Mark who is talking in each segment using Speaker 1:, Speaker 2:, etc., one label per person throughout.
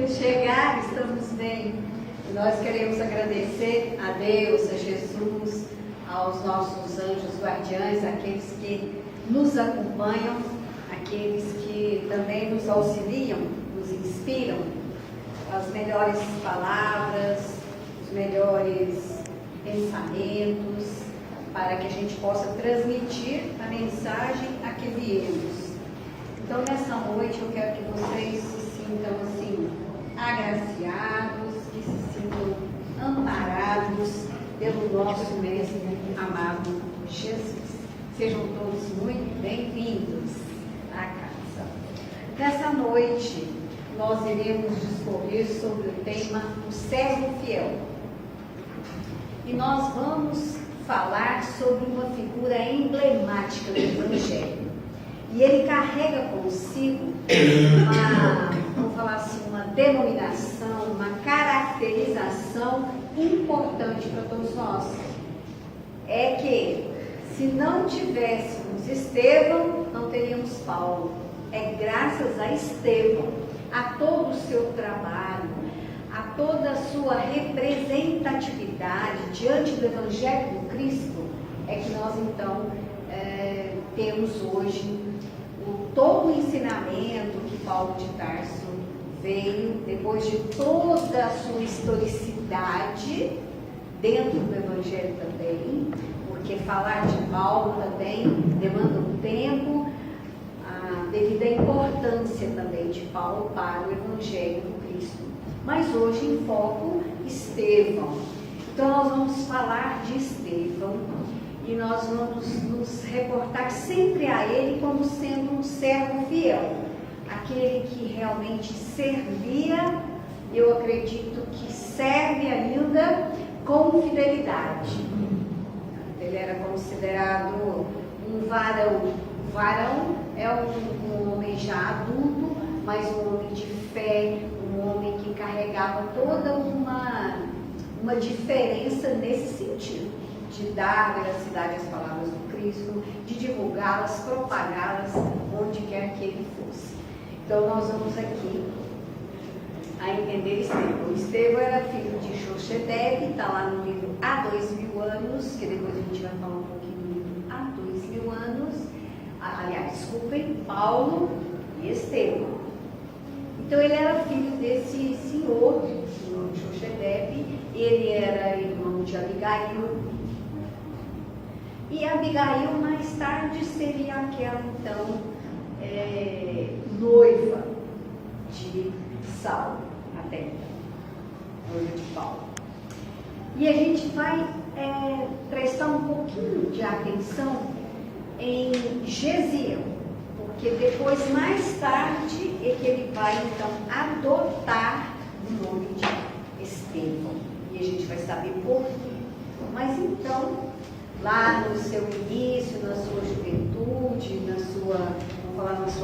Speaker 1: de chegar, estamos bem. Nós queremos agradecer a Deus, a Jesus, aos nossos anjos guardiães, aqueles que nos acompanham, aqueles que também nos auxiliam, nos inspiram, as melhores palavras, os melhores pensamentos, para que a gente possa transmitir a mensagem a que viemos. Então, nessa noite, eu quero que vocês se sintam assim, agraciados, que se sintam amparados pelo nosso mesmo amado Jesus. Sejam todos muito bem-vindos à casa. Nessa noite, nós iremos discorrer sobre o tema o servo fiel. E nós vamos falar sobre uma figura emblemática do Evangelho. E ele carrega consigo vamos falar assim, uma denominação, uma caracterização importante para todos nós. É que, se não tivéssemos Estevão, não teríamos Paulo. É graças a Estevão, a todo o seu trabalho, a toda a sua representatividade diante do Evangelho do Cristo, é que nós então temos hoje todo o ensinamento que Paulo de Tarso veio, depois de toda a sua historicidade, dentro do Evangelho também, porque falar de Paulo também demanda um tempo, devido à importância também de Paulo para o Evangelho do Cristo. Mas hoje em foco, Estevão. Então nós vamos falar de Estevão e nós vamos nos reportar sempre a ele como sendo um servo fiel, aquele que realmente servia, eu acredito que serve ainda com fidelidade. Ele era considerado um varão. Varão é um homem já adulto, mas um homem de fé, um homem que carregava toda uma diferença nesse sentido, de dar veracidade às palavras do Cristo, de divulgá-las, propagá-las onde quer que ele fosse. Então nós vamos aqui a entender Estevão. Estevão era filho de Jochebed, está lá no livro Há 2000 anos, que depois a gente vai falar um pouquinho do livro Há 2000 anos. Aliás, desculpem, Paulo e Estevão. Então ele era filho desse senhor Jochebed, ele era irmão de Abigail, e Abigail mais tarde seria aquela então noiva de Saulo, até então, noiva de Paulo. E a gente vai prestar um pouquinho de atenção em Gesiel, porque depois, mais tarde, é que ele vai então adotar o nome de Estevão, e a gente vai saber por quê. Mas então, lá no seu início, na sua juventude, na sua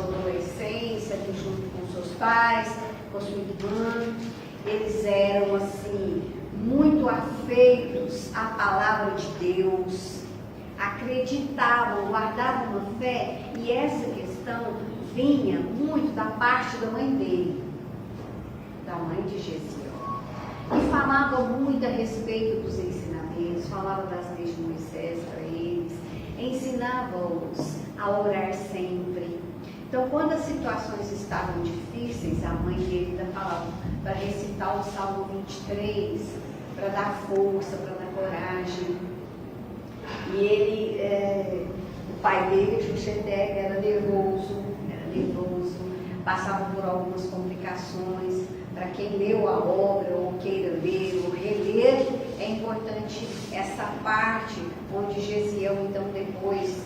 Speaker 1: adolescência, junto com seus pais, com sua irmã, eles eram assim muito afeitos à palavra de Deus, acreditavam, guardavam uma fé, e essa questão vinha muito da parte da mãe dele, da mãe de Gesiel, e falava muito a respeito dos ensinamentos, falava das leis de Moisés para eles, ensinava-os a orar sempre. Então, quando as situações estavam difíceis, a mãe dele ainda falava para recitar o Salmo 23, para dar força, para dar coragem. E ele, o pai dele, Jochebed, era nervoso, passava por algumas complicações. Para quem leu a obra, ou queira ler, ou reler, é importante essa parte onde Gesiel, então, depois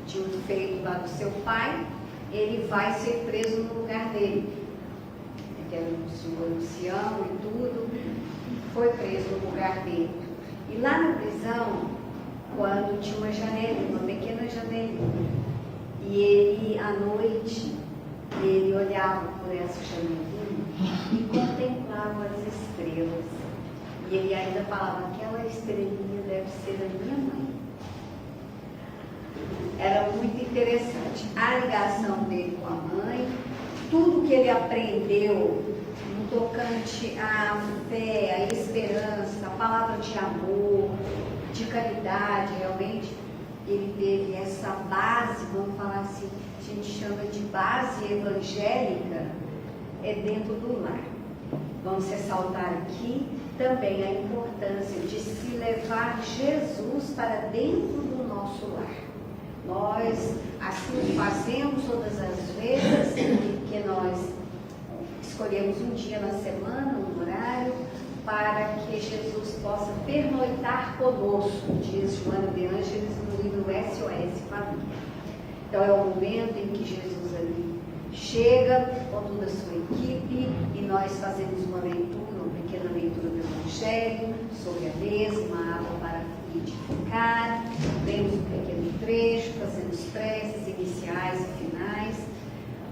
Speaker 1: de um feito lá do seu pai, ele vai ser preso no lugar dele. Que era o senhor ancião e tudo, foi preso no lugar dele. E lá na prisão, quando tinha uma janelinha, uma pequena janelinha, e ele, à noite, ele olhava por essa janelinha e contemplava as estrelas. E ele ainda falava, aquela estrelinha deve ser a minha mãe. Era muito interessante a ligação dele com a mãe, tudo que ele aprendeu, não tocante à fé, à esperança, a palavra de amor, de caridade, realmente, ele teve essa base, vamos falar assim, a gente chama de base evangélica, é dentro do lar. Vamos ressaltar aqui também a importância de se levar Jesus para dentro do nosso lar. Nós assim fazemos todas as vezes que nós escolhemos um dia na semana, um horário, para que Jesus possa pernoitar conosco, diz Joana de Ângeles no livro SOS Família. Então é o momento em que Jesus ali chega com toda a sua equipe e nós fazemos uma leitura, uma pequena leitura do Evangelho, sobre a mesa, uma água para edificar, lemos um pequeno trecho, fazemos preces iniciais e finais,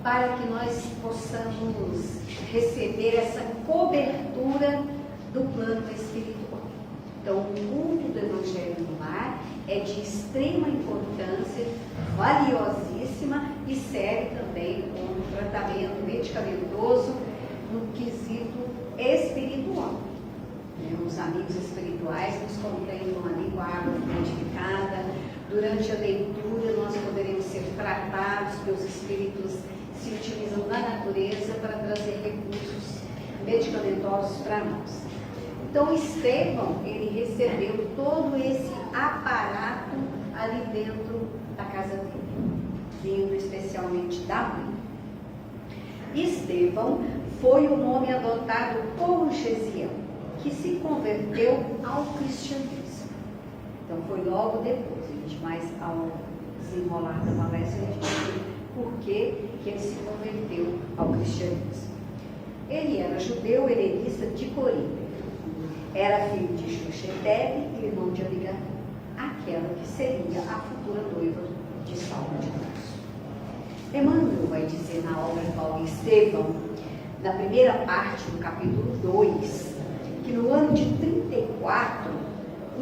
Speaker 1: para que nós possamos receber essa cobertura do plano espiritual. Então, o culto do Evangelho no lar é de extrema importância, valiosíssima e serve também como tratamento medicamentoso no quesito espiritual. Os amigos espirituais nos contemplam ali com a água frutificada. Durante a leitura, nós poderemos ser tratados pelos espíritos que se utilizam da natureza para trazer recursos medicamentosos para nós. Então, Estevão, ele recebeu todo esse aparato ali dentro da casa dele, vindo especialmente da mãe. Estevão foi o nome adotado por Gesiel, que se converteu ao cristianismo. Então, foi logo depois, mas ao desenrolar da palestra, a gente vai ver por que ele se converteu ao cristianismo. Ele era judeu helenista de Corinto. Era filho de Xoxetebe e irmão de Abigail, aquela que seria a futura noiva de Saulo de Tarso. Emmanuel vai dizer na obra Paulo e Estevão, na primeira parte do capítulo 2, que no ano de 34,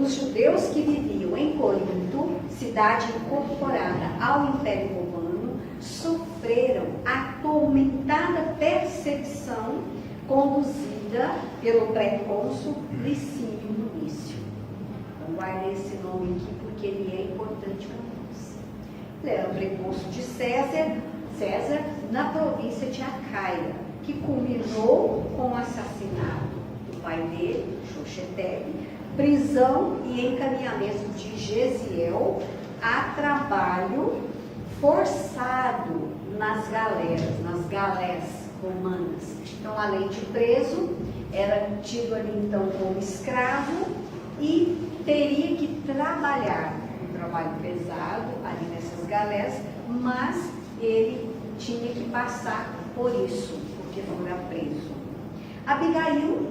Speaker 1: os judeus que viviam em Corinto, cidade incorporada ao Império Romano, sofreram a tormentada perseguição conduzida pelo pré-cônsul Licínio Nunício. Então, guardem esse nome aqui porque ele é importante para nós. Ele era o pré-cônsul de César, na província de Acaia, que culminou com o assassinato do pai dele, Xoxetebe, prisão e encaminhamento de Gesiel a trabalho forçado nas galés romanas. Então, além de preso, era tido ali então como escravo e teria que trabalhar um trabalho pesado ali nessas galés, mas ele tinha que passar por isso, porque fora preso. Abigail,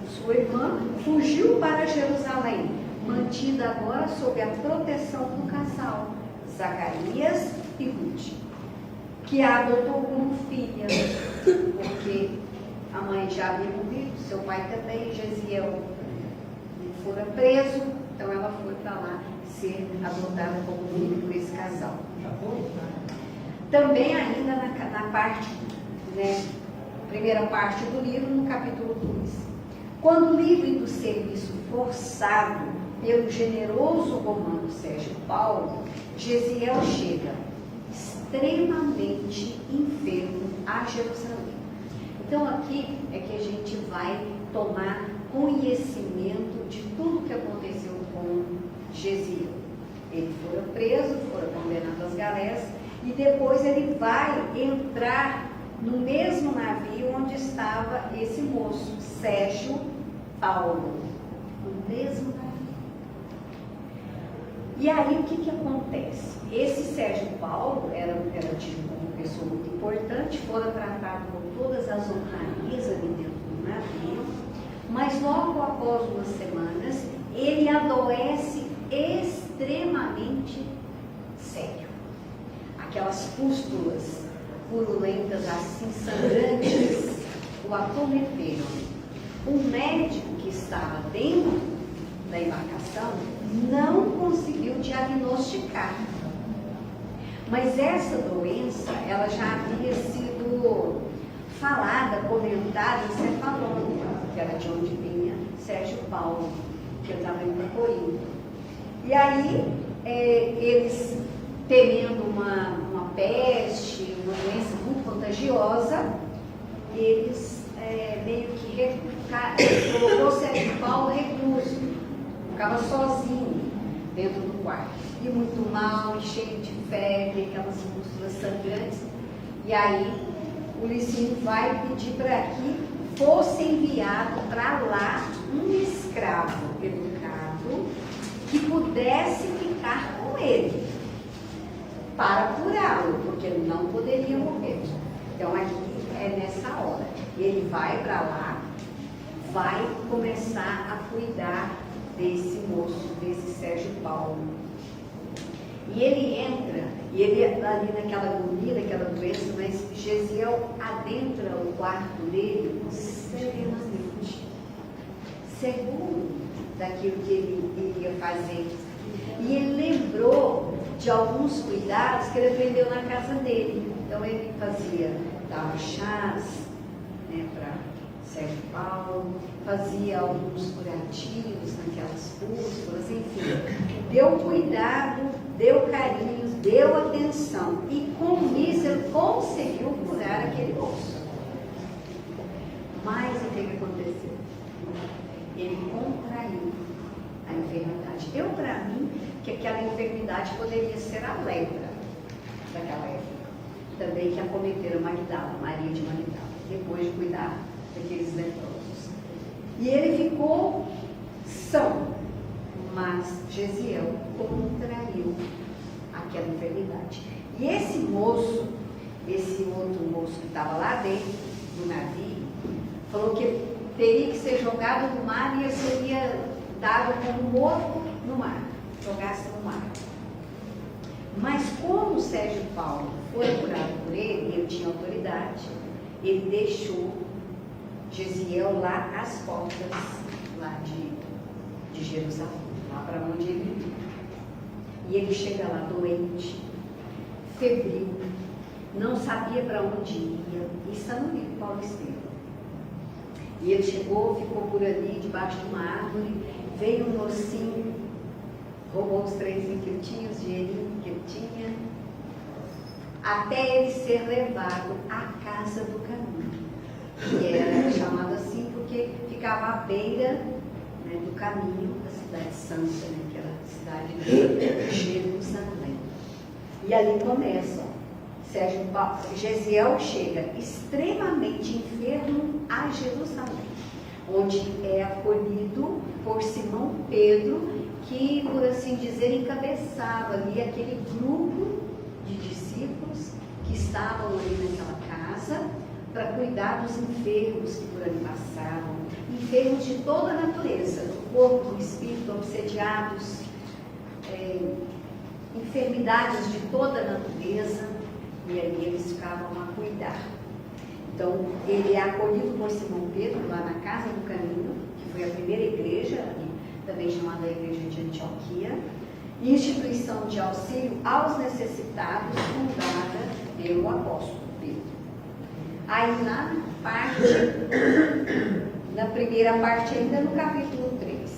Speaker 1: sua irmã, fugiu para Jerusalém, mantida agora sob a proteção do casal, Zacarias e Ruth, que a adotou como filha, porque a mãe já havia morrido, seu pai também, Gesiel, fora preso, então ela foi para lá ser adotada como filha por esse casal. Também ainda na parte, primeira parte do livro, no capítulo 2. Quando livre do serviço forçado pelo generoso romano Sérgio Paulo, Gesiel chega extremamente enfermo a Jerusalém. Então aqui é que a gente vai tomar conhecimento de tudo que aconteceu com Gesiel. Ele foi preso, foi condenado às galés e depois ele vai entrar no mesmo navio onde estava esse moço, Sérgio Paulo, no mesmo navio. E aí o que acontece? Esse Sérgio Paulo era tido como uma pessoa muito importante, fora tratado com todas as honrarias ali dentro do navio, mas logo após umas semanas ele adoece extremamente sério. Aquelas pústulas purulentas, assim, sangrantes, o acometeram. O médico que estava dentro da embarcação não conseguiu diagnosticar. Mas essa doença, ela já havia sido falada, comentada em cefalópolis. de onde vinha Sérgio Paulo, que ele estava indo para Corinto. E aí, eles, temendo uma peste, uma doença muito contagiosa, eles meio que colocou Sérgio Paulo recluso, ficava sozinho dentro do quarto, e muito mal, e cheio de febre, aquelas músculas sangrantes. E aí o Licínio vai pedir para que fosse enviado para lá um escravo educado que pudesse ficar com ele para curá-lo, porque ele não poderia morrer. Então aqui é nessa hora, ele vai para lá, vai começar a cuidar desse moço, desse Sérgio Paulo. E ele entra, e ele ali naquela agonia, naquela doença, mas Gesiel adentra o quarto dele serenamente, seguro daquilo que ele iria fazer. E ele lembrou de alguns cuidados que ele aprendeu na casa dele. Então ele dava chás, né, para Sérgio Paulo, fazia alguns curativos naquelas pústulas, enfim, deu cuidado, deu carinho, deu atenção, e com isso ele conseguiu curar aquele moço. Mas o que aconteceu? Ele contraiu a enfermidade. Deu para mim que aquela enfermidade poderia ser a lepra daquela época, também que acometeram Magdala, Maria de Magdala, depois de cuidar daqueles leprosos. E ele ficou são, mas Gesiel contraiu aquela enfermidade. E esse moço, esse outro moço que estava lá dentro do navio, falou que ele teria que ser jogado no mar e ele seria dado como morto no mar, jogasse no mar. Mas como Sérgio Paulo foi curado por ele tinha autoridade, ele deixou Gesiel lá às portas lá de Jerusalém, lá para onde ele vivia. E ele chega lá doente, febril, não sabia para onde ia. Isso é no livro Paulo Estevam. E ele chegou, ficou por ali, debaixo de uma árvore, veio um mocinho, roubou os 3 quinquilhos de dinheirinho que ele tinha, até ele ser levado à casa do caminho, que era chamado assim porque ficava à beira, né, do caminho da cidade santa, né, que era a cidade de Jerusalém. E ali começa, Gesiel chega extremamente enfermo a Jerusalém, onde é acolhido por Simão Pedro, que, por assim dizer, encabeçava ali aquele grupo de discípulos que estavam ali naquela casa para cuidar dos enfermos que por ali passavam, enfermos de toda a natureza, do corpo, do espírito, obsediados, enfermidades de toda a natureza, e ali eles ficavam a cuidar. Então, ele é acolhido por Simão Pedro, lá na Casa do Caminho, que foi a primeira igreja, também chamada Igreja de Antioquia, instituição de auxílio aos necessitados, fundada pelo apóstolo Pedro. Aí, na primeira parte, ainda no capítulo 3,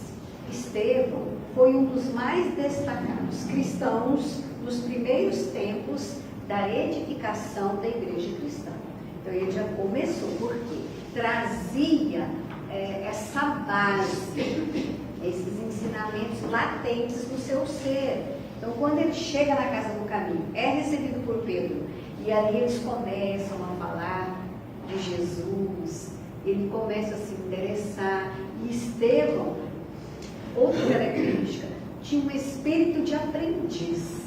Speaker 1: Estevão foi um dos mais destacados cristãos nos primeiros tempos da edificação da igreja cristã. Então ele já começou, porque trazia essa base, esses ensinamentos latentes no seu ser. Então quando ele chega na Casa do Caminho, é recebido por Pedro, e ali eles começam a falar de Jesus, ele começa a se interessar, e Estevão, outra característica, tinha um espírito de aprendiz.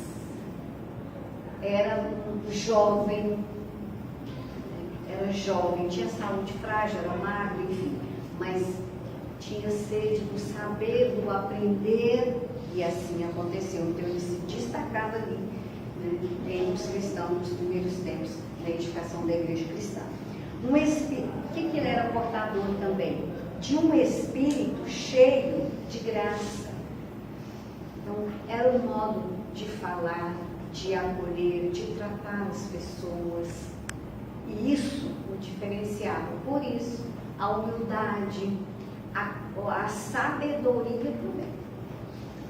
Speaker 1: Era jovem, tinha saúde frágil, era magro, enfim, mas tinha sede do saber, do aprender, e assim aconteceu. Então ele se destacava ali, né, entre os cristãos nos primeiros tempos da edificação da igreja cristã. Um espírito, o que ele era portador também? De um espírito cheio de graça. Então era o modo de falar, de acolher, de tratar as pessoas, e isso o diferenciava. Por isso, a humildade, a sabedoria também.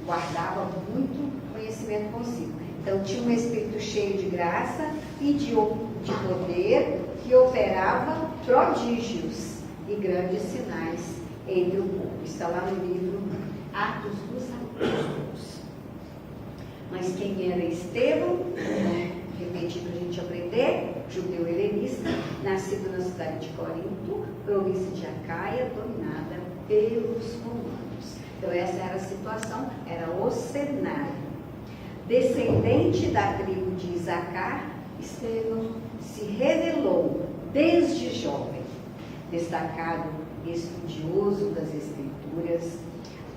Speaker 1: Guardava muito conhecimento consigo. Então tinha um espírito cheio de graça e de poder, que operava prodígios e grandes sinais entre o povo. Está lá no livro Atos dos Apóstolos. Mas quem era Estevão, repetir para a gente aprender, judeu helenista, nascido na cidade de Corinto, província de Acaia, dominada pelos romanos. Então essa era a situação, era o cenário. Descendente da tribo de Isacar, Estevão se revelou desde jovem, destacado estudioso das Escrituras,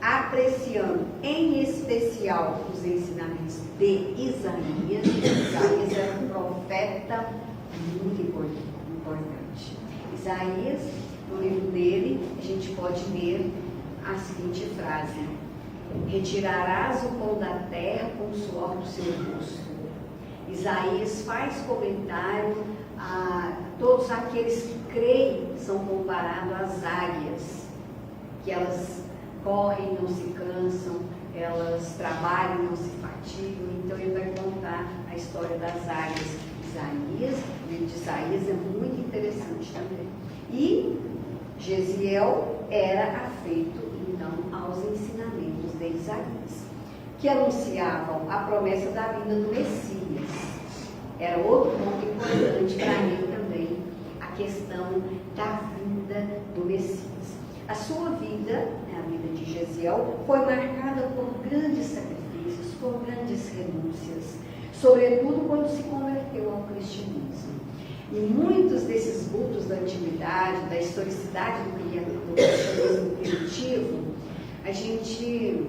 Speaker 1: apreciando em especial os ensinamentos de Isaías. Isaías era um profeta muito importante. Isaías, no livro dele, a gente pode ler a seguinte frase: retirarás o pão da terra com o suor do seu rosto. Isaías faz comentário a todos aqueles que creem, são comparados às águias, que elas correm, não se cansam, elas trabalham, não se fatigam. Então ele vai contar a história das águias. Isaías, o livro de Isaías é muito interessante também. E Gesiel era afeito então aos ensinamentos de Isaías, que anunciavam a promessa da vinda do Messias. Era outro ponto importante para ele também, a questão da vinda do Messias. A sua vida, a vida de Gesiel, foi marcada por grandes sacrifícios, por grandes renúncias, sobretudo quando se converteu ao cristianismo. E muitos desses cultos da antiguidade, da historicidade do cristianismo primitivo, a gente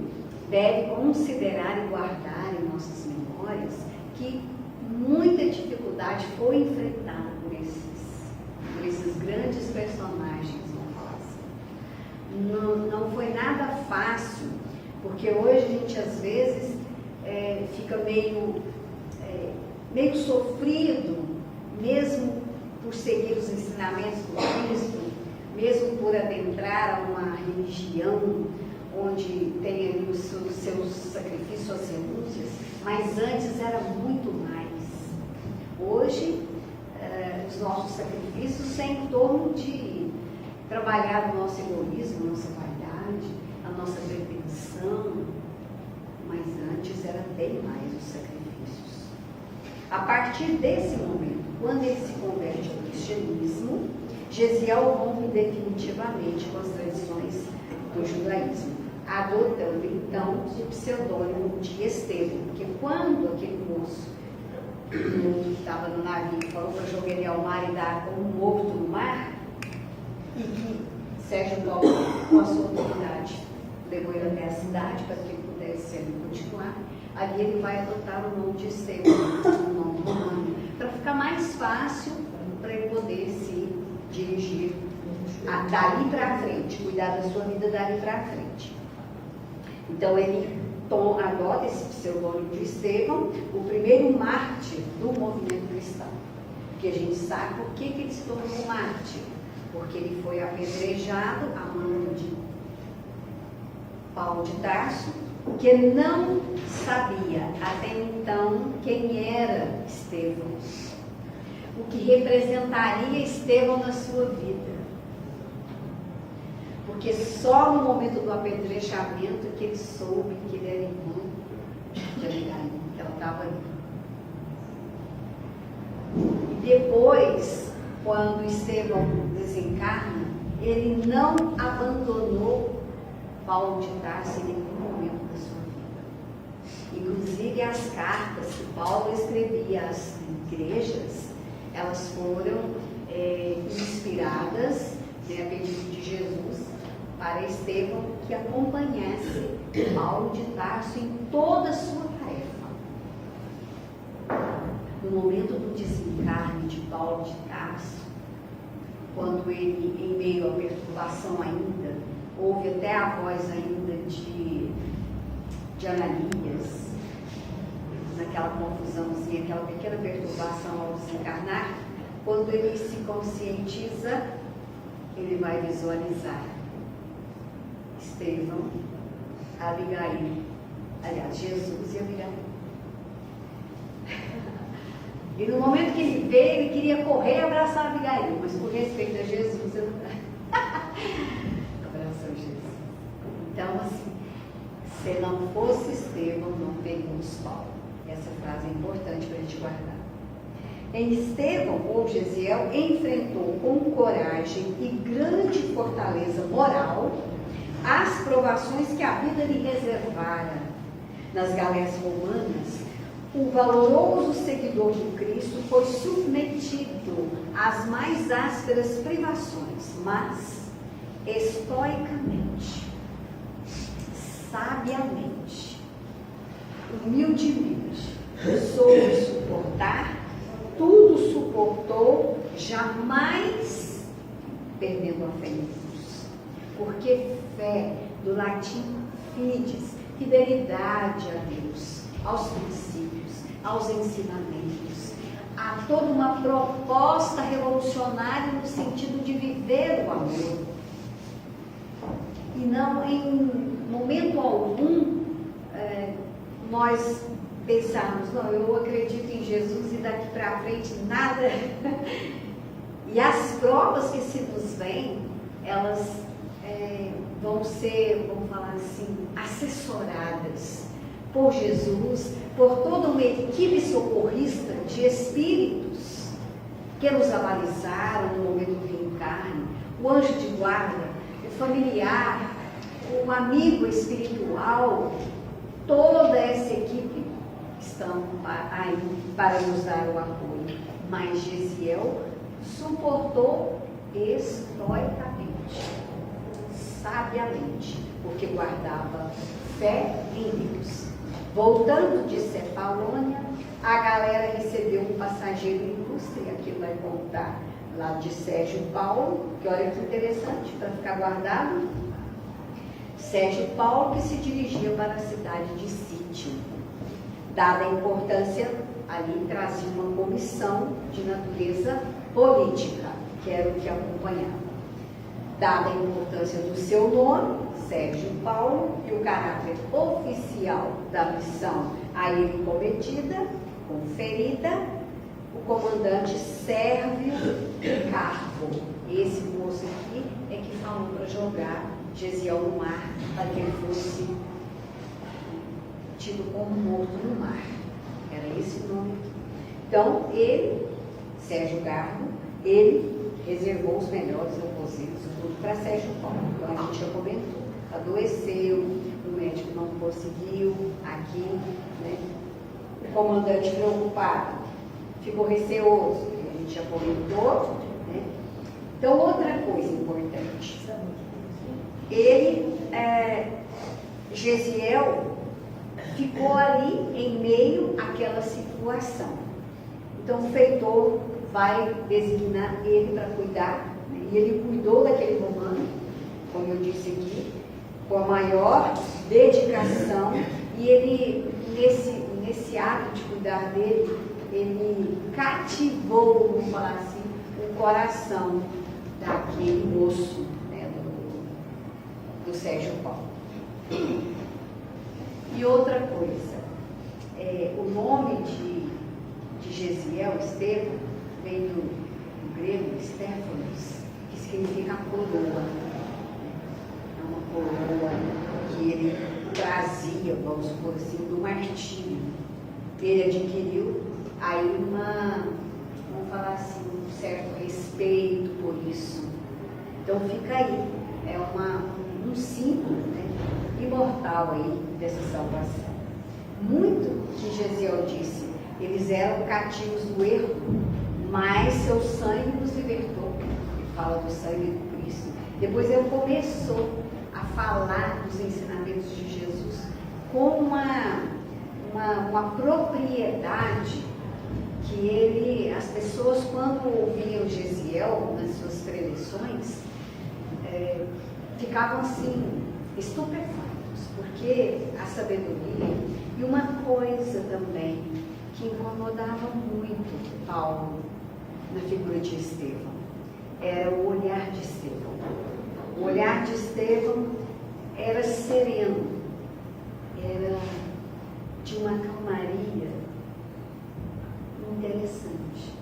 Speaker 1: deve considerar e guardar em nossas memórias que muita dificuldade foi enfrentada por esses grandes personagens, vamos falar assim. Não foi nada fácil, porque hoje a gente às vezes fica meio sofrido, mesmo por seguir os ensinamentos do Cristo, mesmo por adentrar a uma religião onde tem ali os seus sacrifícios, suas renúncias, mas antes era muito mais. Hoje, os nossos sacrifícios são em torno de trabalhar o nosso egoísmo, a nossa vaidade, a nossa pretensão, mas antes era bem mais os sacrifícios. A partir desse momento, quando ele se converte ao cristianismo, Gesiel rompe definitivamente com as tradições do judaísmo, adotando então o pseudônimo de Estevão, porque quando aquele moço que estava no navio falou para jogar ele ao mar e dar como morto no mar, e que Sérgio Paulo, com a sua autoridade, levou ele até a cidade para que ele pudesse ali continuar, ali ele vai adotar o nome de Estevão, o nome romano, para ficar mais fácil para ele poder se dirigir dali para frente, cuidar da sua vida dali para frente. Então ele adota esse pseudônimo de Estevão, o primeiro mártir do movimento cristão. Porque a gente sabe por que ele se tornou mártir. Porque ele foi apedrejado a mão de Paulo de Tarso, que não sabia até então quem era Estevão, o que representaria Estevão na sua vida. Porque só no momento do apedrejamento que ele soube que ele era irmão de Abigail, que ela estava ali. E depois, quando Estevão desencarna, ele não abandonou Paulo de Tarso em nenhum momento da sua vida. Inclusive as cartas que Paulo escrevia às igrejas, elas foram inspiradas, a pedido de Jesus, para Estevão que acompanhasse Paulo de Tarso em toda a sua tarefa. No momento do desencarne de Paulo de Tarso, quando ele, em meio à perturbação ainda, houve até a voz ainda de Ananias, naquela confusãozinha, aquela pequena perturbação ao desencarnar, quando ele se conscientiza, ele vai visualizar Estevão, Abigail, aliás, Jesus e Abigail. E no momento que ele veio, ele queria correr e abraçar Abigail, mas por respeito a Jesus, eu abraçou Jesus. Então, assim, se não fosse Estevão, não teríamos Paulo. Essa frase é importante para a gente guardar. Em Estevão, ou Gesiel, enfrentou com coragem e grande fortaleza moral as provações que a vida lhe reservara. Nas galés romanas, o valoroso seguidor de Cristo foi submetido às mais ásperas privações, mas estoicamente, sabiamente, humildemente, soube suportar, tudo suportou, jamais perdendo a fé em Deus. Porque fé, do latim fides, fidelidade a Deus, aos princípios, aos ensinamentos, há toda uma proposta revolucionária no sentido de viver o amor. E não em momento algum nós pensarmos, não, eu acredito em Jesus e daqui para frente nada. E as provas que se nos vêm, elas vão ser, vamos falar assim, assessoradas por Jesus, por toda uma equipe socorrista de espíritos que nos avalizaram no momento do reencarne, o anjo de guarda, o familiar, o amigo espiritual, toda essa equipe estão aí para nos dar o apoio. Mas Gesiel suportou estoicamente, sabiamente, porque guardava fé em Deus. Voltando de Cefalônia, a galera recebeu um passageiro ilustre, aqui vai contar lá de Sérgio Paulo, que olha que interessante, para ficar guardado. Sérgio Paulo, que se dirigia para a cidade de Sítio. Dada a importância, ali trazia uma comissão de natureza política, que era o que acompanhava. Dada a importância do seu nome, Sérgio Paulo, e o caráter oficial da missão a ele cometida, conferida, o comandante Sérvio Carbo. Esse moço aqui é que falou para jogar Gesiel no mar, para que ele fosse tido como morto no mar. Era esse o nome aqui. Então, ele, Sérgio Carbo, ele reservou os melhores aposentos, tudo para Sérgio Paulo. Então, a gente já comentou. Adoeceu, o médico não conseguiu, aqui, né? O comandante preocupado, ficou receoso, a gente já comentou, né? Então, outra coisa importante, ele, Gesiel, ficou ali em meio àquela situação. Então, o feitor vai designar ele para cuidar, né? E ele cuidou daquele romano, como eu disse aqui, com a maior dedicação, e ele, nesse ato de cuidar dele, ele cativou, vamos falar assim, o coração daquele moço, né, do Sérgio Paulo. E outra coisa, o nome de Gesiel, Estevão, vem do grego Stéphanos, que significa coroa. Uma coroa que ele trazia, vamos supor assim, do martírio. Ele adquiriu aí vamos falar assim, um certo respeito por isso. Então fica aí, é um símbolo, né, imortal aí dessa salvação. Muito que Gesiel disse, eles eram cativos do erro, mas seu sangue nos libertou. Ele fala do sangue do Cristo. Depois ele começou a falar dos ensinamentos de Jesus com uma propriedade que as pessoas, quando ouviam Gesiel nas suas preleções, ficavam assim, estupefatos, porque a sabedoria, e uma coisa também que incomodava muito Paulo na figura de Estevão, era o olhar de Estevão. O olhar de Estevão era sereno, era de uma calmaria interessante.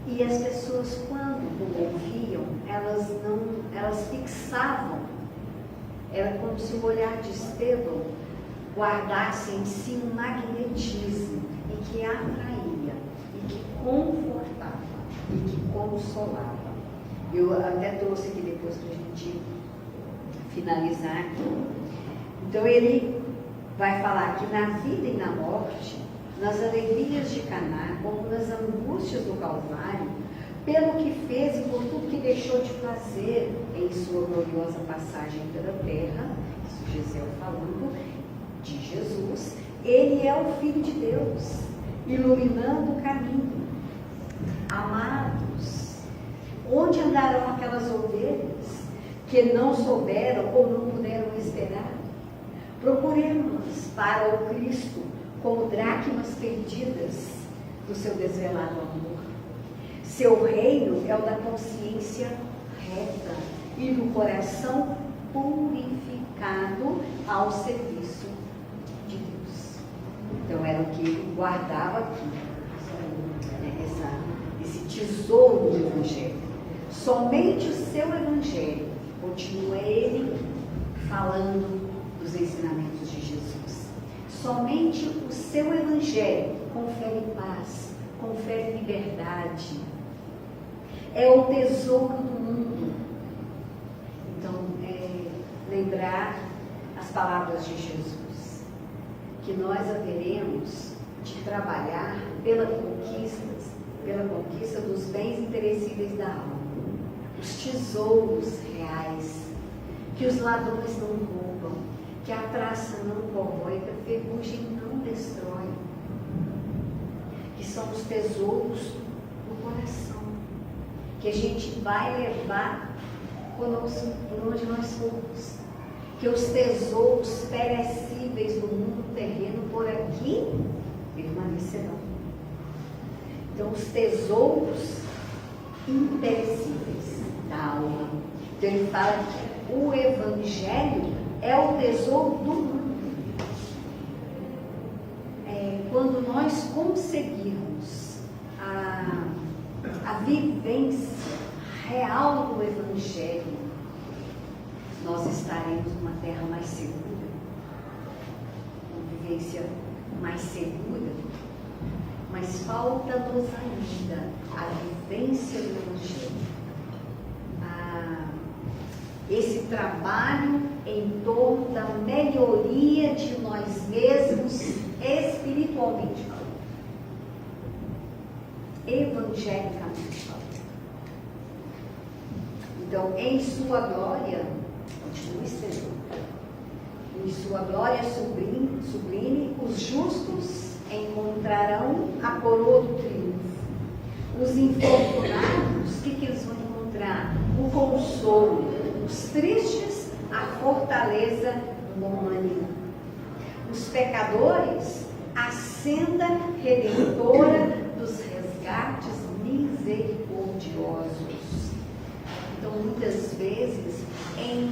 Speaker 1: E as pessoas, quando o ouviam, elas fixavam. Era como se o olhar de Estevão guardasse em si um magnetismo e que atraía, e que confortava, e que consolava. Eu até trouxe aqui depois para a gente finalizar aqui. Então ele vai falar que na vida e na morte, nas alegrias de Caná, como nas angústias do Calvário, pelo que fez e por tudo que deixou de fazer em sua gloriosa passagem pela terra, isso Gisele falando de Jesus, ele é o Filho de Deus, iluminando o caminho. Amados, onde andarão aquelas ovelhas que não souberam ou não puderam esperar? Procuremos para o Cristo como dracmas perdidas do seu desvelado amor. Seu reino é o da consciência reta e do coração purificado ao serviço de Deus. Então era o que ele guardava aqui, esse tesouro do Evangelho. Somente o seu Evangelho, continua ele falando dos ensinamentos de Jesus. Somente o seu Evangelho confere paz, confere liberdade. É o tesouro do mundo. Então, lembrar as palavras de Jesus, que nós haveremos de trabalhar pela conquista dos bens imperecíveis da alma, os tesouros reais, que os ladrões não roubam, que a traça não corrói, que a ferrugem não destrói, que são os tesouros do coração, que a gente vai levar conosco por onde nós formos, que os tesouros perecíveis do mundo terreno por aqui permanecerão. Então, os tesouros imperecíveis da alma. Então, ele fala que o Evangelho é o tesouro do mundo. Quando nós conseguirmos a vivência real do Evangelho, nós estaremos numa terra mais segura, uma vivência mais segura, mas falta-nos ainda a vivência do Evangelho, esse trabalho em torno da melhoria de nós mesmos espiritualmente falando, evangelicamente falando. Então, em sua glória, continua estendendo, em sua glória sublime, os justos encontrarão a coroa do triunfo. Os infortunados, o que eles vão encontrar? O consolo. Os tristes, a fortaleza do bom ânimo. Os pecadores, a senda redentora dos resgates misericordiosos. Então, muitas vezes, em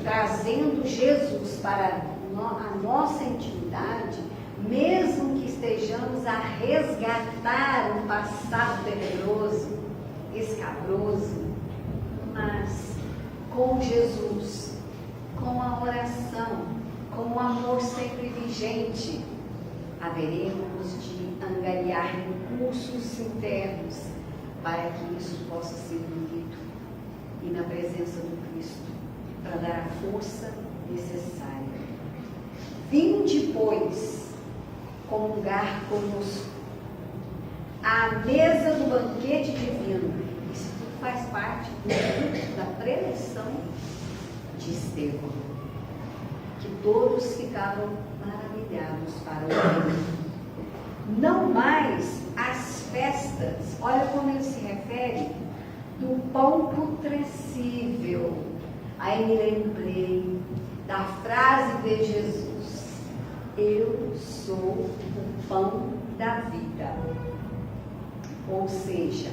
Speaker 1: trazendo Jesus para a nossa intimidade, mesmo que estejamos a resgatar um passado tenebroso, escabroso, mas com Jesus, com a oração, com o amor sempre vigente, haveremos de angariar recursos internos para que isso possa ser vivido e na presença do Cristo, para dar a força necessária. Vinde, pois, comungar conosco à mesa do banquete divino. Isso tudo faz parte da preleção de Estevão, que todos ficaram maravilhados para ouvir. Não mais as festas, olha como ele se refere, do pão putrescível. Aí me lembrei da frase de Jesus: eu sou o pão da vida. Ou seja,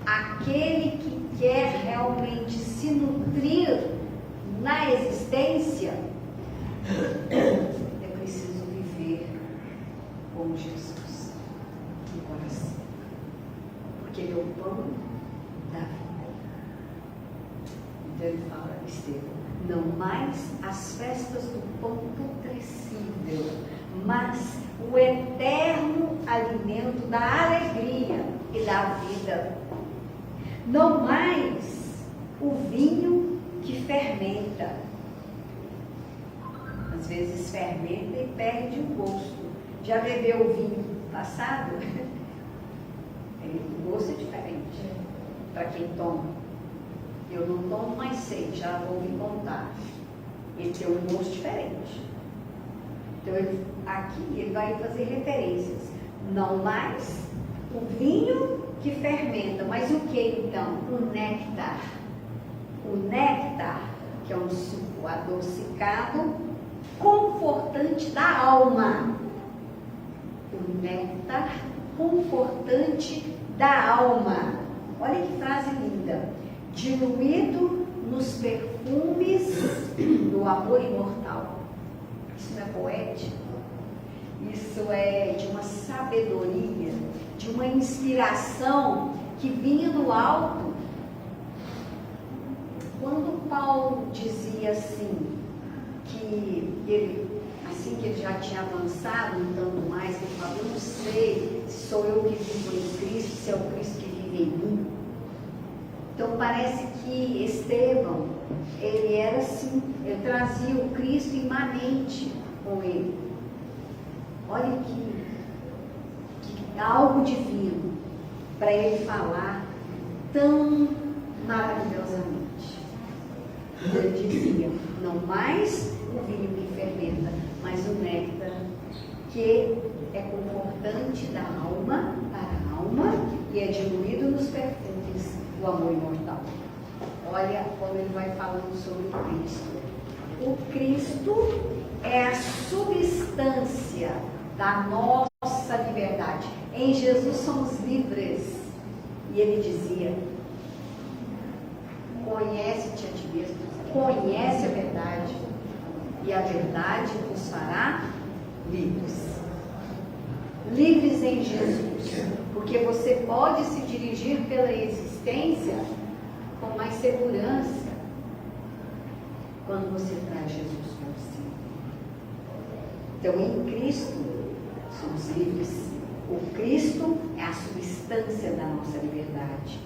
Speaker 1: aquele que quer realmente se nutrir na existência Estevão, não mais as festas do pão putrescível, mas o eterno alimento da alegria e da vida. Não mais o vinho que fermenta. Às vezes fermenta e perde o gosto. Já bebeu o vinho passado? O gosto é diferente para quem toma. Eu não tomo, mas sei, já vou me contar. Ele tem um gosto diferente. Então, aqui ele vai fazer referências. Não mais o vinho que fermenta, mas o que então? O néctar. O néctar, que é um suco adocicado, confortante da alma. O néctar confortante da alma. Olha que frase linda. Diluído nos perfumes do amor imortal. Isso não é poético? Isso é de uma sabedoria, de uma inspiração que vinha do alto. Quando Paulo dizia assim, que ele, assim que ele já tinha avançado um tanto mais, ele falou, eu não sei se sou eu que vivo em Cristo, se é o Cristo que vive em mim. Então parece que Estevão, ele era assim, ele trazia o Cristo imanente com ele. Olha que algo divino para ele falar tão maravilhosamente. Ele dizia, não mais o vinho que fermenta, mas o néctar que é confortante da alma, para a alma, e é diluído nos perfumes do amor imortal. Olha como ele vai falando sobre o Cristo. O Cristo é a substância da nossa liberdade. Em Jesus somos livres. E ele dizia, conhece-te a ti mesmo, conhece a verdade, e a verdade vos fará livres. Livres em Jesus, porque você pode se dirigir pela existência com mais segurança quando você traz Jesus para si. Então, em Cristo, somos livres. O Cristo é a substância da nossa liberdade.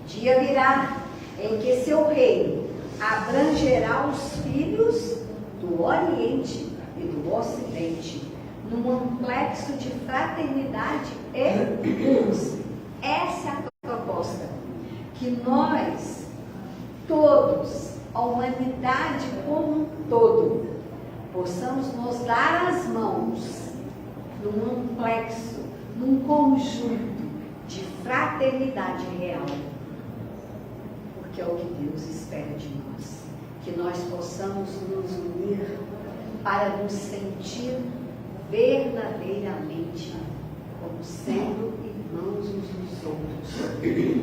Speaker 1: Dia virá em que seu reino abrangerá os filhos do Oriente e do Ocidente, num amplexo de fraternidade e luz. Essa é a proposta. Que nós, todos, a humanidade como um todo, possamos nos dar as mãos num amplexo, num conjunto de fraternidade real. Porque é o que Deus espera de nós. Que nós possamos nos unir para nos sentir verdadeiramente como sendo irmãos uns dos outros.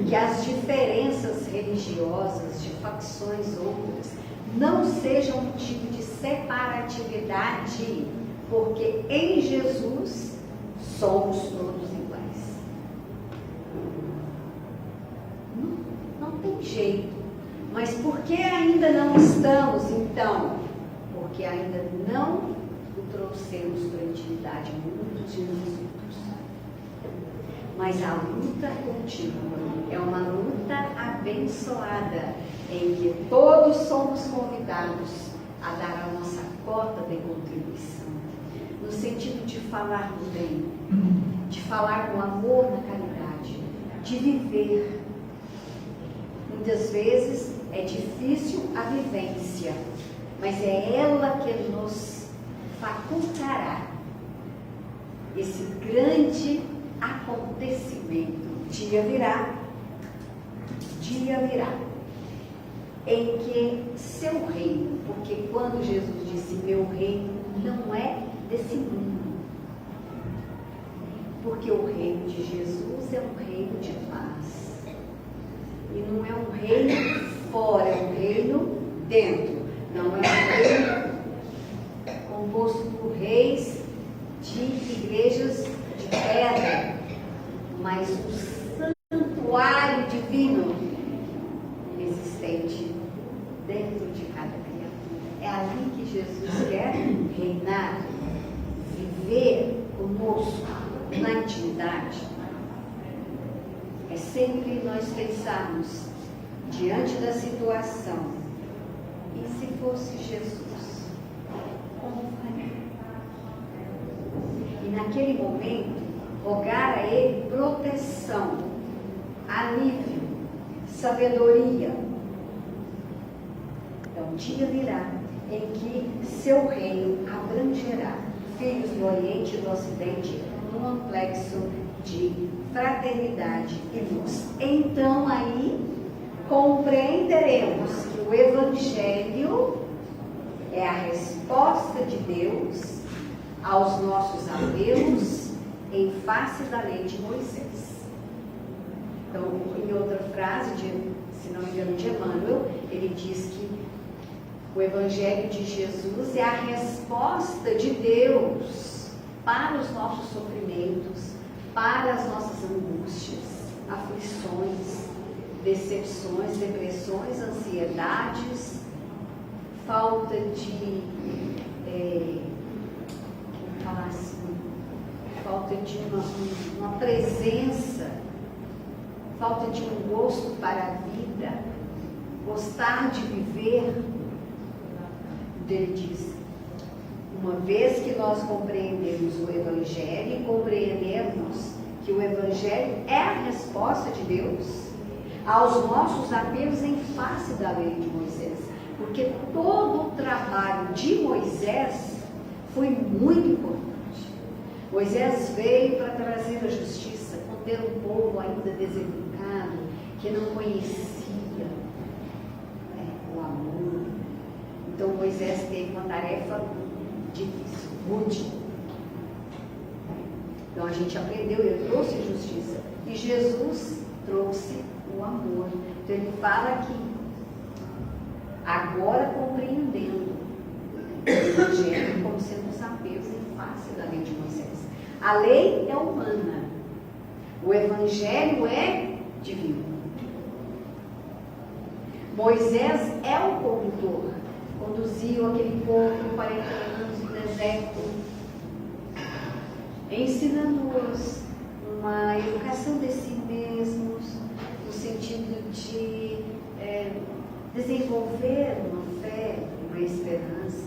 Speaker 1: Que as diferenças religiosas, de facções outras, não sejam motivo de separatividade, porque em Jesus somos todos iguais. Não tem jeito. Mas por que ainda não estamos, então? Porque ainda não o trouxemos para a intimidade muitos de nós outros. Mas a luta continua. É uma luta abençoada, em que todos somos convidados a dar a nossa cota de contribuição. No sentido de falar no bem, de falar no amor, na caridade, de viver. Muitas vezes é difícil a vivência, mas é ela que nos facultará esse grande acontecimento. Dia virá, em que seu reino, porque quando Jesus disse meu reino não é desse mundo, porque o reino de Jesus é um reino de paz, e não é um reino fora, é um reino dentro, não é um reino composto por reis de igrejas de pedra, mas o santuário divino existente dentro de cada criatura. É ali que Jesus quer reinar, viver conosco na intimidade. É sempre nós pensarmos diante da situação, e se fosse Jesus, como faria? E naquele momento, rogar a Ele proteção, alívio, sabedoria. Então, um dia virá em que seu reino abrangerá filhos do Oriente e do Ocidente num amplexo de fraternidade e luz. Então, aí, compreenderemos que o Evangelho é a resposta de Deus aos nossos apelos em face da lei de Moisés. Então, em outra frase, se não me engano, de Emmanuel, ele diz que o Evangelho de Jesus é a resposta de Deus para os nossos sofrimentos, para as nossas angústias, aflições, decepções, depressões, ansiedades, falta de, vamos falar assim, falta de uma presença, falta de um gosto para a vida, gostar de viver. Ele diz, uma vez que nós compreendemos o Evangelho e compreendemos que o Evangelho é a resposta de Deus aos nossos apelos em face da lei de Moisés, porque todo o trabalho de Moisés foi muito importante. Moisés veio para trazer a justiça, conter um povo ainda deseducado, que não conhecia o amor. Então Moisés teve uma tarefa difícil, rude. Então a gente aprendeu, ele trouxe justiça. E Jesus trouxe o amor. Então ele fala aqui, agora compreendendo o Evangelho como sendo os apelos em face da lei de Moisés. A lei é humana, o Evangelho é divino. Moisés é o condutor, conduziu aquele povo por 40 anos no deserto, ensinando-os uma educação de si mesmos, no sentido de desenvolver uma fé, uma esperança,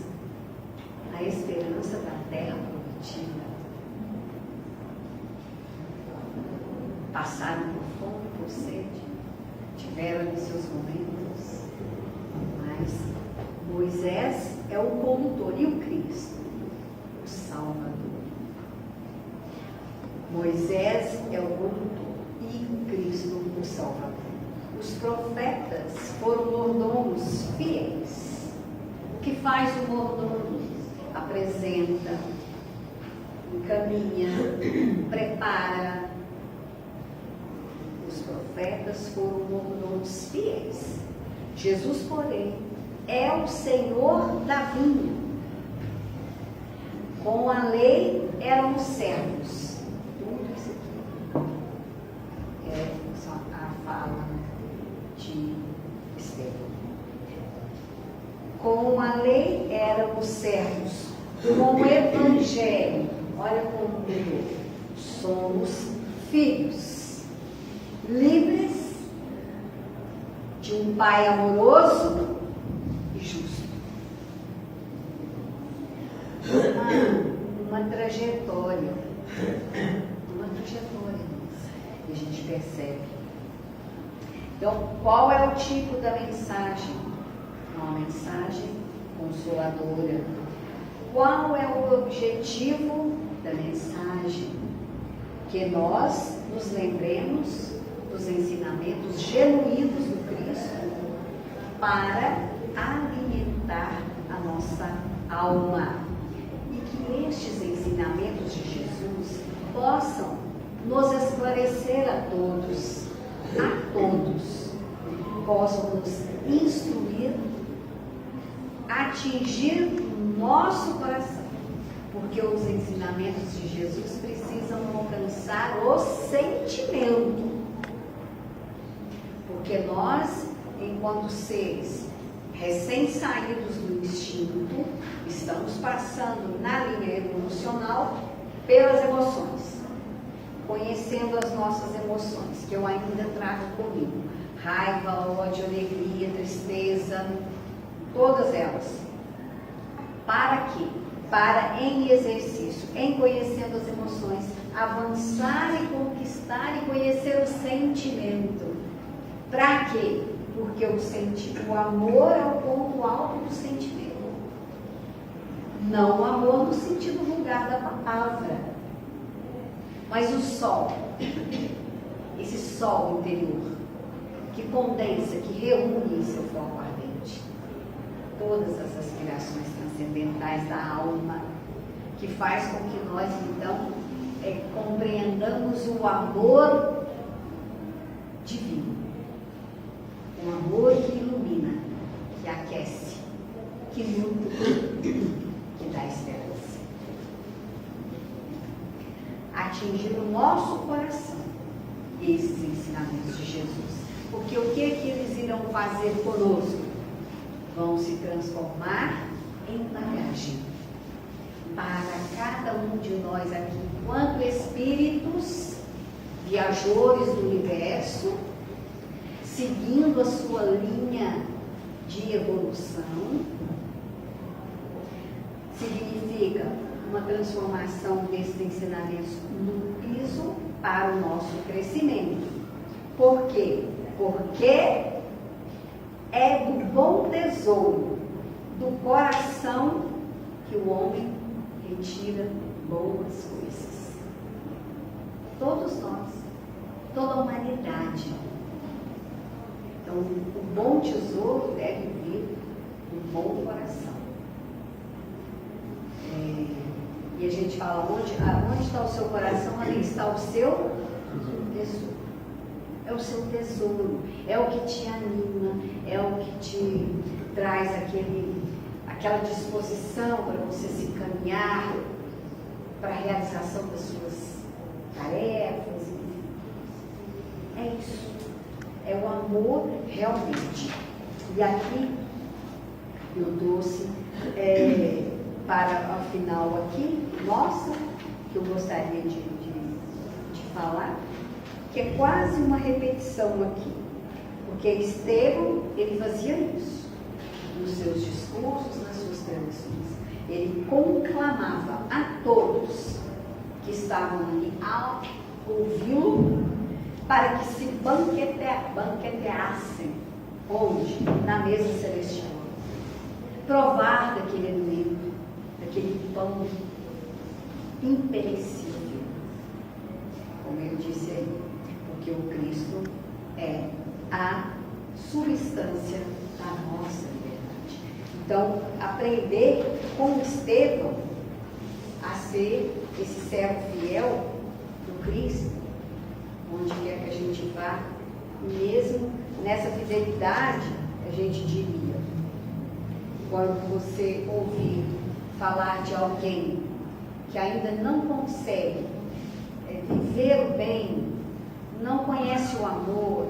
Speaker 1: a esperança da terra prometida. Passaram por fome, por sede, tiveram ali seus momentos, mas Moisés é o condutor e o Cristo, o Salvador. Moisés é o condutor e o Cristo, o Salvador. Os profetas foram mordomos fiéis. O que faz o mordomo? Apresenta, encaminha, prepara. Os profetas foram mordomos fiéis. Jesus, porém, é o Senhor da vinha. Com a lei eram os servos. Tudo isso aqui é só a fala de Estevão. Com a lei eram os servos. Com o Evangelho, olha como mudou. Somos filhos, livres de um Pai amoroso e justo. Uma trajetória. E a gente percebe. Então, qual é o tipo da mensagem? Uma mensagem consoladora. Qual é o objetivo da mensagem? Que nós nos lembremos dos ensinamentos genuínos do Cristo para alimentar a nossa alma. E que estes ensinamentos de Jesus possam nos esclarecer a todos, possam nos instruir, atingir o nosso coração, porque os ensinamentos de Jesus precisam alcançar o sentimento, porque nós, enquanto seres recém-saídos do instinto, estamos passando na linha evolucional pelas emoções, conhecendo as nossas emoções, que eu ainda trago comigo. Raiva, ódio, alegria, tristeza, todas elas. Para quê? Para, em exercício, em conhecendo as emoções, avançar e conquistar e conhecer o sentimento. Para quê? Porque o amor é o ponto alto do sentimento. Não o amor no sentido vulgar da palavra, mas o sol, esse sol interior, que condensa, que reúne em seu foco ardente todas as aspirações transcendentais da alma, que faz com que nós, então, compreendamos o amor divino, o amor que ilumina, que aquece, que nutre, que dá esperança. Atingir o nosso coração esses ensinamentos de Jesus. Porque o que eles irão fazer conosco? Vão se transformar em bagagem para cada um de nós aqui, enquanto espíritos viajores do universo, seguindo a sua linha de evolução. Significa uma transformação desses ensinamentos no piso para o nosso crescimento. Por quê? Porque é do bom tesouro do coração que o homem retira boas coisas. Todos nós, toda a humanidade. Então, o bom tesouro deve vir do bom coração. E a gente fala, onde está o seu coração, ali está o seu tesouro. É o seu tesouro, é o que te anima, é o que te traz aquela disposição para você se encaminhar para a realização das suas tarefas. É isso, é o amor realmente. E aqui eu trouxe para o final aqui, que eu gostaria de falar, que é quase uma repetição aqui, porque Estevão, ele fazia isso nos seus discursos, nas suas pregações. Ele conclamava a todos que estavam ali a ouvi-lo para que se banqueteassem. Onde? Na mesa celestial. Provar daquele alimento, daquele pão imperecível, como eu disse aí. Porque o Cristo é a substância da nossa liberdade. Então, aprender com Estevão a ser esse servo fiel do Cristo, onde quer que a gente vá, mesmo nessa fidelidade, a gente diria, quando você ouvir falar de alguém que ainda não consegue viver o bem, não conhece o amor,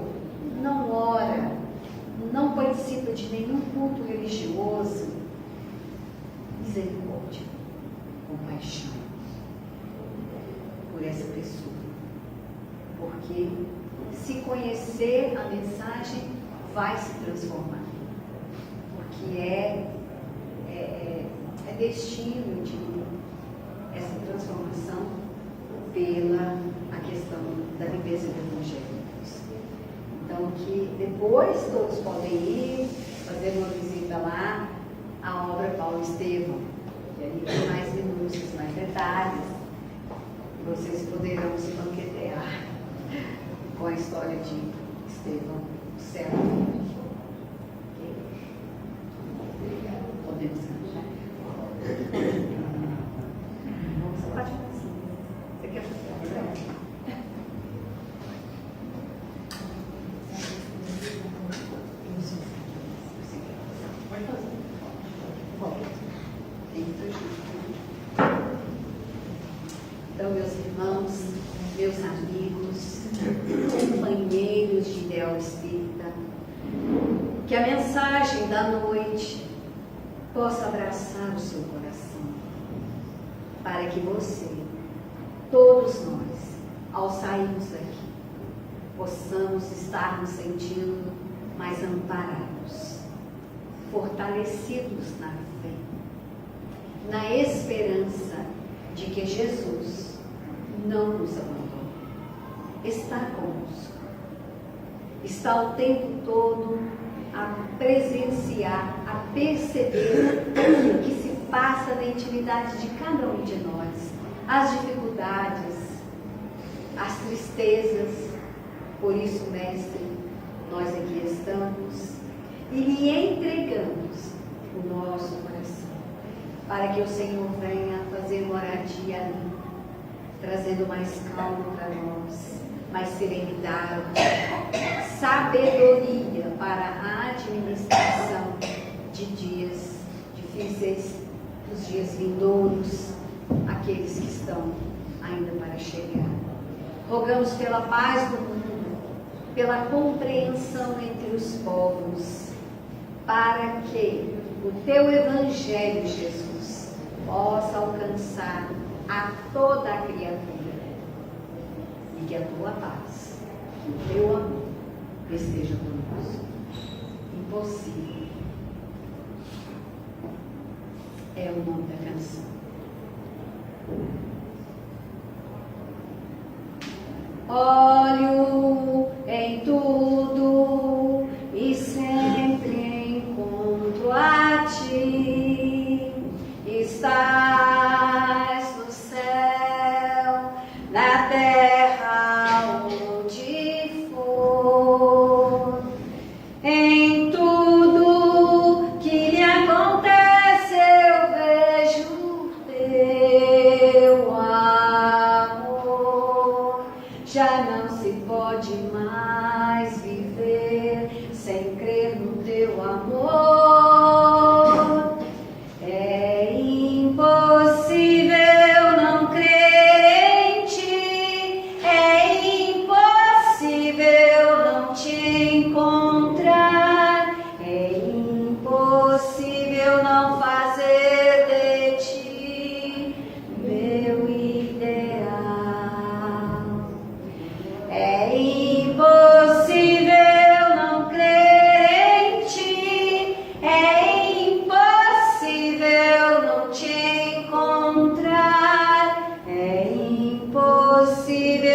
Speaker 1: não ora, não participa de nenhum culto religioso, misericórdia, compaixão por essa pessoa. Porque se conhecer a mensagem, vai se transformar. Porque é destino de essa transformação pela a questão da limpeza do Evangelho. Então, que depois todos podem ir fazer uma visita lá à obra Paulo Estevão, e aí tem mais minúcias, mais detalhes, e vocês poderão se banquetear com a história de Estevão, o servo. Okay? Podemos cantar? Você pode fazer assim. Você quer fazer? Então, meus irmãos, meus amigos, companheiros de ideal espírita, possa abraçar o seu coração, para que você, todos nós, ao sairmos daqui, possamos estar nos sentindo mais amparados, fortalecidos na fé, na esperança de que Jesus não nos abandonou, está conosco, está o tempo todo a presenciar, a perceber o que se passa na intimidade de cada um de nós, as dificuldades, as tristezas. Por isso, Mestre, nós aqui estamos e lhe entregamos o nosso coração, para que o Senhor venha fazer moradia ali, trazendo mais calma para nós, mais serenidade, sabedoria para a administração de dias difíceis, os dias vindouros, aqueles que estão ainda para chegar. Rogamos pela paz do mundo, pela compreensão entre os povos, para que o teu Evangelho, Jesus, possa alcançar a toda a criatura, e que a tua paz, que o teu amor esteja conosco. Impossível é o nome da canção. Olho em tudo e sempre encontro a ti. Estás no céu, na terra, onde for. Em tudo que lhe acontece eu vejo teu amor. Já não se pode mais viver sem crer no teu amor. É impossível não crer em ti, é impossível não te encontrar, é impossível não fazer de ti meu ideal. É impossível não crer em ti, é impossível não te encontrar, é impossível